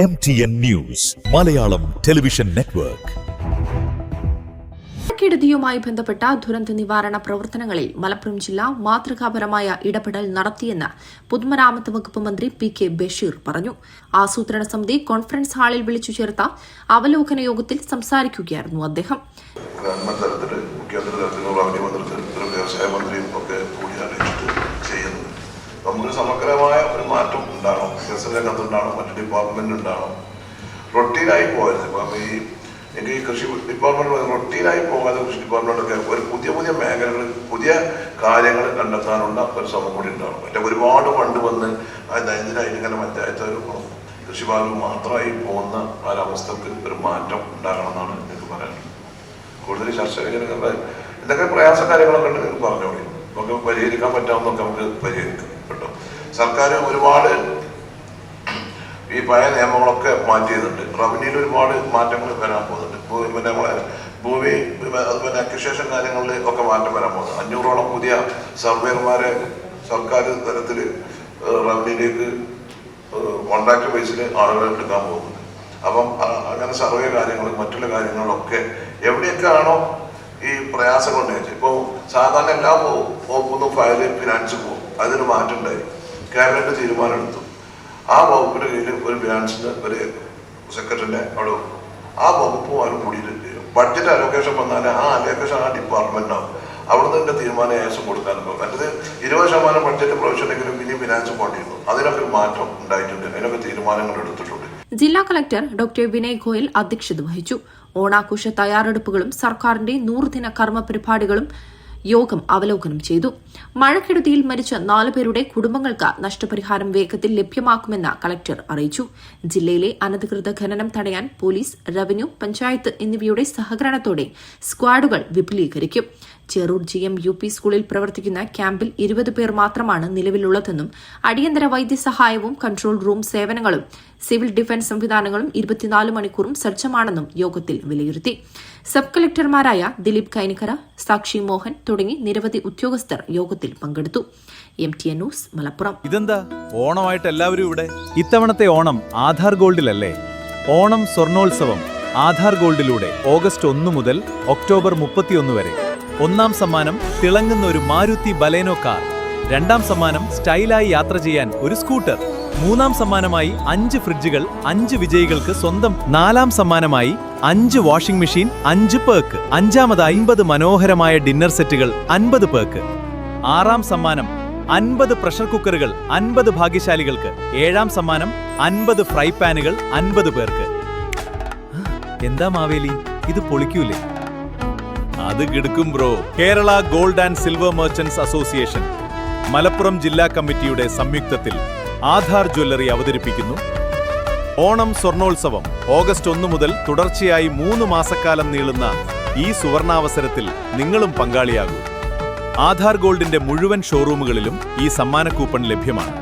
MTN News, Malayalam Television Network. മഴക്കെടുതിയുമായി ബന്ധപ്പെട്ട ദുരന്ത നിവാരണ പ്രവർത്തനങ്ങളിൽ മലപ്പുറം ജില്ല മാതൃകാപരമായ ഇടപെടൽ നടത്തിയെന്ന് പൊതുമരാമത്ത് വകുപ്പ് മന്ത്രി പി.കെ. ബഷീർ പറഞ്ഞു. ആസൂത്രണ സമിതി കോൺഫറൻസ് ഹാളിൽ വിളിച്ചു ചേർത്ത അവലോകന യോഗത്തിൽ സംസാരിക്കുകയായിരുന്നു അദ്ദേഹം. നമുക്ക് സമഗ്രമായ ഒരു മാറ്റം ഉണ്ടാകണം. വികസന രംഗത്തുണ്ടാകണം, മറ്റ് ഡിപ്പാർട്ട്മെന്റ് ഉണ്ടാകണം. റൊട്ടീനായി പോകരുത്. ഇപ്പം എനിക്ക് ഈ കൃഷി ഡിപ്പാർട്ട്മെന്റ് റൊട്ടീനായി പോകാതെ കൃഷി ഡിപ്പാർട്ട്മെന്റൊക്കെ ഒരു പുതിയ മേഖലകൾ, പുതിയ കാര്യങ്ങൾ കണ്ടെത്താനുള്ള ഒരു ശ്രമം കൂടി ഉണ്ടാവണം. മറ്റേ ഒരുപാട് ഫണ്ട് വന്ന് ദൈനംദിനായിട്ട് ഇങ്ങനെ പഞ്ചായത്ത് കൃഷിഭാഗം മാത്രമായി പോകുന്ന ഒരവസ്ഥക്ക് ഒരു മാറ്റം ഉണ്ടാകണം എന്നാണ് എനിക്ക് പറയാനുള്ളത്. കൂടുതൽ ചർച്ച എന്തൊക്കെ പ്രയാസ കാര്യങ്ങളൊക്കെ ഉണ്ട് നിങ്ങൾക്ക് പറഞ്ഞോളൂ. നമുക്ക് പരിഹരിക്കാൻ പറ്റാവുന്നൊക്കെ നമുക്ക് പരിഹരിക്കാം കേട്ടോ. സർക്കാർ ഒരുപാട് ഈ പഴയ നിയമങ്ങളൊക്കെ മാറ്റിയതുണ്ട്. റവന്യൂവിൽ ഒരുപാട് മാറ്റങ്ങൾ വരാൻ പോകുന്നുണ്ട്. പിന്നെ നമ്മളെ ഭൂമി അതുപോലെ അക്വിസിഷൻ കാര്യങ്ങളിൽ ഒക്കെ മാറ്റം വരാൻ പോകുന്നത്. 500ഓളം പുതിയ സർവേയർമാരെ സർക്കാർ തലത്തിൽ റവന്യൂയിലേക്ക് കോൺട്രാക്ട് ബേസിൽ ആളുകൾ എടുക്കാൻ പോകുന്നുണ്ട്. അപ്പം അങ്ങനെ സർവേ കാര്യങ്ങളും മറ്റുള്ള കാര്യങ്ങളിലൊക്കെ എവിടെയൊക്കെ ആണോ ഈ പ്രയാസങ്ങൾ ഉണ്ടെങ്കിൽ ഇപ്പോൾ സാധാരണ എല്ലാ വകുപ്പൊന്നും ഫയല് ഫിനാൻസ് പോകും. അതിന് മാറ്റം ഉണ്ടായി. ക്യാബിനറ്റ് തീരുമാനം എടുത്തു. ആ വകുപ്പിന്റെ കീഴിൽ ഒരു ഫിനാൻസിന് ഒരു സെക്രട്ടറിനെ അവിടെ വെക്കും. ആ വകുപ്പുമാരും കൂടിയിട്ട് ബഡ്ജറ്റ് അലോക്കേഷൻ വന്നാൽ ആ അലോക്കേഷൻ ആ ഡിപ്പാർട്ട്മെന്റാവും. അവിടുന്ന് ഇതിന്റെ തീരുമാനം ഏശം കൊടുക്കാൻ പോകും. മറ്റത് 20% ബഡ്ജറ്റ് പ്രൊവിഷനെങ്കിലും ഇനി ഫിനാൻസ് പോണ്ടിരുന്നു. അതിനൊക്കെ ഒരു മാറ്റം ഉണ്ടായിട്ടുണ്ട്. അതിനൊക്കെ തീരുമാനങ്ങൾ എടുത്തിട്ടുണ്ട്. ജില്ലാ കളക്ടർ ഡോക്ടർ വിനയ് ഗോയൽ അധ്യക്ഷത വഹിച്ചു. ഓണാഘോഷ തയ്യാറെടുപ്പുകളും സർക്കാരിന്റെ 100 ദിന കർമ്മ പരിപാടികളും യോഗം അവലോകനം ചെയ്തു. മഴക്കെടുതിയിൽ മരിച്ച 4 പേരുടെ കുടുംബങ്ങൾക്ക് നഷ്ടപരിഹാരം വേഗത്തിൽ ലഭ്യമാക്കുമെന്ന് കളക്ടർ അറിയിച്ചു. ജില്ലയിലെ അനധികൃത ഖനനം തടയാൻ പോലീസ്, റവന്യൂ, പഞ്ചായത്ത് എന്നിവയുടെ സഹകരണത്തോടെ സ്ക്വാഡുകൾ വിപുലീകരിക്കും. ചെറൂർ GM UP സ്കൂളിൽ പ്രവർത്തിക്കുന്ന ക്യാമ്പിൽ 20 പേർ മാത്രമാണ് നിലവിലുള്ളതെന്നും അടിയന്തര വൈദ്യസഹായവും കൺട്രോൾ റൂം സേവനങ്ങളും സിവിൽ ഡിഫൻസ് സംവിധാനങ്ങളും 24 മണിക്കൂറും സജ്ജമാണെന്നും യോഗത്തിൽ വിലയിരുത്തി. സബ് കളക്ടർമാരായ ദിലീപ് കൈനിക്കര, സാക്ഷി മോഹൻ തുടങ്ങി നിരവധി ഉദ്യോഗസ്ഥർ യോഗത്തിൽ പങ്കെടുത്തു. MTN news, Malappuram. ഇതെന്താ ഓണമായിട്ട് എല്ലാവരും ഇവിടെ? ഇത്തവണത്തെ ഓണം ആധാർ ഗോൾഡിലല്ലേ? ഓണം സ്വർണോത്സവം ആധാർ ഗോൾഡിലൂടെ ഓഗസ്റ്റ് 1 മുതൽ ഒക്ടോബർ 31 വരെ. 1ാം സമ്മാനം തിളങ്ങുന്ന ഒരു മാരുതി ബലേനോ കാർ. 2ാം സമ്മാനം സ്റ്റൈലായി യാത്ര ചെയ്യാൻ ഒരു സ്കൂട്ടർ. 3ാം സമ്മാനമായി 5 ഫ്രിഡ്ജുകൾ 5 വിജയികൾക്ക് സ്വന്തം. 4ാം സമ്മാനമായി 5 വാഷിംഗ് മെഷീൻ 5 പേർക്ക്. 5ാമതായി 50 മനോഹരമായ ഡിന്നർ സെറ്റുകൾ 50 പേർക്ക്. 6ാം സമ്മാനം 50 പ്രഷർ കുക്കറുകൾ 50 ഭാഗ്യശാലികൾക്ക്. 7ാം സമ്മാനം 50 ഫ്രൈ പാനുകൾ 50 പേർക്ക്. എന്താ മാവേലി, ഇത് പൊളിക്കൂലേ? അത് കിടക്കും bro. Kerala gold and silver merchants association Malappuram ജില്ലാ കമ്മിറ്റിയുടെ സംയുക്തത്തിൽ ആധാർ ജ്വല്ലറി അവതരിപ്പിക്കുന്നു ഓണം സ്വർണോത്സവം. ഓഗസ്റ്റ് 1 മുതൽ തുടർച്ചയായി 3 മാസക്കാലം നീളുന്ന ഈ സുവർണാവസരത്തിൽ നിങ്ങളും പങ്കാളിയാകൂ. ആധാർ ഗോൾഡിന്റെ മുഴുവൻ ഷോറൂമുകളിലും ഈ സമ്മാന കൂപ്പൺ ലഭ്യമാണ്.